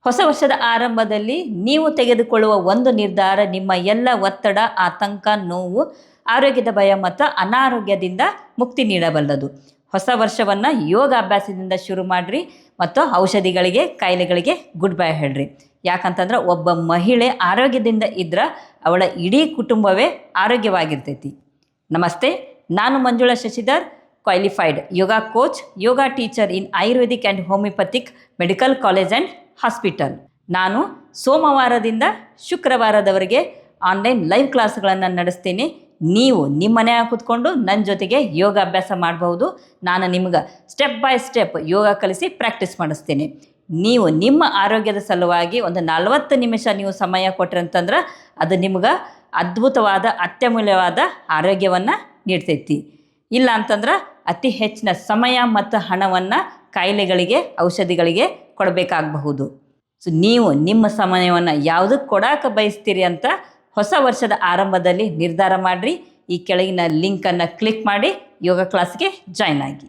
ಹೊಸ ವರ್ಷದ ಆರಂಭದಲ್ಲಿ ನೀವು ತೆಗೆದುಕೊಳ್ಳುವ ಒಂದು ನಿರ್ಧಾರ ನಿಮ್ಮ ಎಲ್ಲ ಒತ್ತಡ, ಆತಂಕ, ನೋವು, ಆರೋಗ್ಯದ ಭಯ ಮತ್ತು ಅನಾರೋಗ್ಯದಿಂದ ಮುಕ್ತಿ ನೀಡಬಲ್ಲದು. ಹೊಸ ವರ್ಷವನ್ನು ಯೋಗಾಭ್ಯಾಸದಿಂದ ಶುರು ಮಾಡಿರಿ ಮತ್ತು ಔಷಧಿಗಳಿಗೆ, ಕಾಯಿಲೆಗಳಿಗೆ ಗುಡ್ ಬೈ ಹೇಳ್ರಿ. ಯಾಕಂತಂದ್ರೆ ಒಬ್ಬ ಮಹಿಳೆ ಆರೋಗ್ಯದಿಂದ ಇದ್ರೆ ಅವಳ ಇಡೀ ಕುಟುಂಬವೇ ಆರೋಗ್ಯವಾಗಿರ್ತೈತಿ. ನಮಸ್ತೆ, ನಾನು Manjula Shashidhar, qualified yoga coach, yoga teacher in Ayurvedic and homeopathic medical college and hospital. ನಾನು ಸೋಮವಾರದಿಂದ ಶುಕ್ರವಾರದವರೆಗೆ ಆನ್ಲೈನ್ ಲೈವ್ ಕ್ಲಾಸ್ಗಳನ್ನು ನಡೆಸ್ತೀನಿ. ನೀವು ನಿಮ್ಮ ಮನೆಯಾಗ ಕೂತ್ಕೊಂಡು ನನ್ನ ಜೊತೆಗೆ ಯೋಗಾಭ್ಯಾಸ ಮಾಡಬಹುದು. ನಾನು ನಿಮ್ಗೆ ಸ್ಟೆಪ್ ಬೈ ಸ್ಟೆಪ್ ಯೋಗ ಕಲಿಸಿ ಪ್ರಾಕ್ಟೀಸ್ ಮಾಡಿಸ್ತೀನಿ. ನೀವು ನಿಮ್ಮ ಆರೋಗ್ಯದ ಸಲುವಾಗಿ ಒಂದು 40 ನಿಮಿಷ ನೀವು ಸಮಯ ಕೊಟ್ರಂತಂದ್ರೆ ಅದು ನಿಮ್ಗೆ ಅದ್ಭುತವಾದ, ಅತ್ಯಮೂಲ್ಯವಾದ ಆರೋಗ್ಯವನ್ನು ನೀಡ್ತೈತಿ. ಇಲ್ಲ ಅಂತಂದ್ರೆ ಅತಿ ಹೆಚ್ಚಿನ ಸಮಯ ಮತ್ತು ಹಣವನ್ನು ಕಾಯಿಲೆಗಳಿಗೆ, ಔಷಧಿಗಳಿಗೆ ಕೊಡಬೇಕಾಗಬಹುದು. ಸೊ ನೀವು ನಿಮ್ಮ ಸಮಯವನ್ನು ಯಾವುದಕ್ಕೆ ಕೊಡೋಕೆ ಬಯಸ್ತೀರಿ ಅಂತ ಹೊಸ ವರ್ಷದ ಆರಂಭದಲ್ಲಿ ನಿರ್ಧಾರ ಮಾಡಿರಿ. ಈ ಕೆಳಗಿನ ಲಿಂಕನ್ನು ಕ್ಲಿಕ್ ಮಾಡಿ ಯೋಗ ಕ್ಲಾಸ್ಗೆ ಜಾಯ್ನ್ ಆಗಿ.